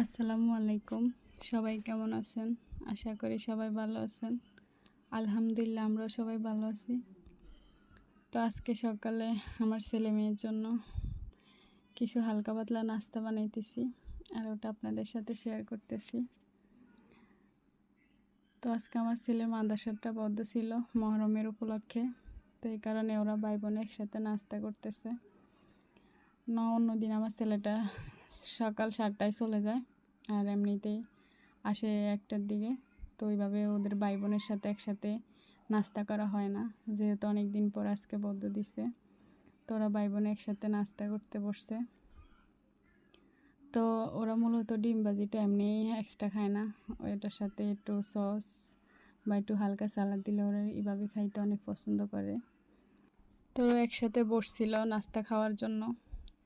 আসসালামু আলাইকুম। সবাই কেমন আছেন? আশা করি সবাই ভালো আছেন। আলহামদুলিল্লাহ আমরাও সবাই ভালো আছি। তো আজকে সকালে আমার ছেলে মেয়ের জন্য কিছু হালকা পাতলা নাস্তা বানাইতেছি আর ওটা আপনাদের সাথে শেয়ার করতেছি। তো আজকে আমার ছেলের মাদ্রাসাটা বন্ধ ছিল মহরমের উপলক্ষে। তো এই কারণে ওরা ভাই বোন একসাথে নাস্তা করতেছে। অন্যদিন আমার ছেলেটা সকাল 7টায় চলে যায় আর এমনিতেই আসে 1টার দিকে। তো ওইভাবে ওদের ভাই বোনের সাথে একসাথে নাস্তা করা হয় না, যেহেতু অনেক দিন পর আজকে বদ্ধ দিছে। তো ওরা ভাই বোন একসাথে নাস্তা করতে বসছে। তো ওরা মূলত ডিম ভাজিটা এমনি এক্সট্রা খায় না, ওইটার সাথে একটু সস বা একটু হালকা সালাদ দিলে ওরা এইভাবে খাইতে অনেক পছন্দ করে। তো ওরা একসাথে বসছিল নাস্তা খাওয়ার জন্য।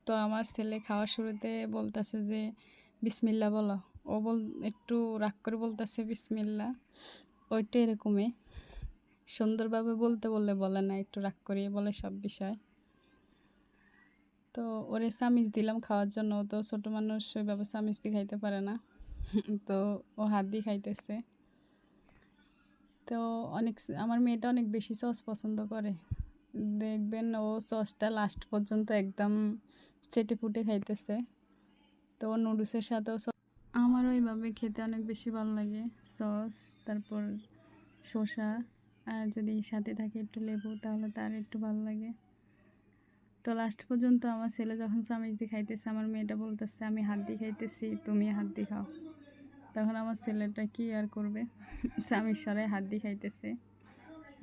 তো আমার ছেলে খাওয়ার শুরুতে বলতেছে যে বিসমিল্লা বলো। ও একটু রাগ করে বলতেছে বিসমিল্লা। ওইটা এরকমই সুন্দরভাবে বলতে বললে বলে না, একটু রাগ করিয়ে বলে সব বিষয়। তো ওরে চামিচ দিলাম খাওয়ার জন্য, ও তো ছোটো মানুষ ওইভাবে চামিচ দিয়ে খাইতে পারে না। তো ও হাত দিয়ে খাইতেছে। তো আমার মেয়েটা অনেক বেশি সস পছন্দ করে। দেখবেন ও সসটা লাস্ট পর্যন্ত একদম চেটে পুটে খাইতেছে। তো নুডলসের সাথেও আমারও এইভাবে খেতে অনেক বেশি ভালো লাগে। সস, তারপর শসা, আর যদি সাথে থাকে একটু লেবু তাহলে তার একটু ভালো লাগে। তো লাস্ট পর্যন্ত আমার ছেলে যখন চামিচ দিয়ে খাইতেছে, আমার মেয়েটা বলতেছে আমি হাত দিয়ে খাইতেছি, তুমি হাত দিয়ে খাও। তখন আমার ছেলেটা কি আর করবে, চামিচ সরাই হাত দিয়ে খাইতেছে,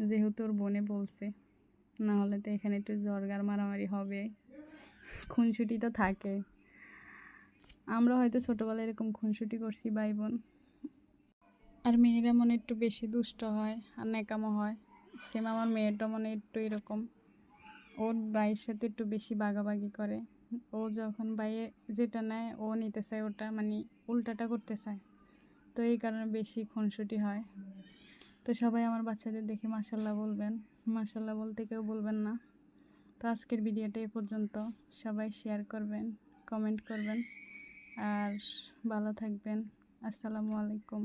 যেহেতু ওর বোনে বলছে। না হলে তো এখানে একটু জর্গার মারামারি হবে, খুনসুটি তো থাকে। আমরা হয়তো ছোটোবেলায় এরকম খুনসুটি করছি ভাই বোন। আর মেয়েরা মনে একটু বেশি দুষ্ট হয় আর ন্যাকামো হয়। সেম আমার মেয়েটা মনে একটু এরকম, ওর ভাইয়ের সাথে একটু বেশি বাগাবাগি করে। ও যখন ভাইয়ে যেটা নেয় ও নিতে চায় ওটা, মানে উল্টাটা করতে চায়। তো এই কারণে বেশি খুনসুটি হয়। তো সবাই আমার বাচ্চাদের দেখে মাশাল্লাহ বলবেন, মাশাল্লাহ বলতে কেউ বলবেন না। তো আজকের ভিডিওটা এ পর্যন্ত। সবাই শেয়ার করবেন, কমেন্ট করবেন আর ভালো থাকবেন। আসসালামু আলাইকুম।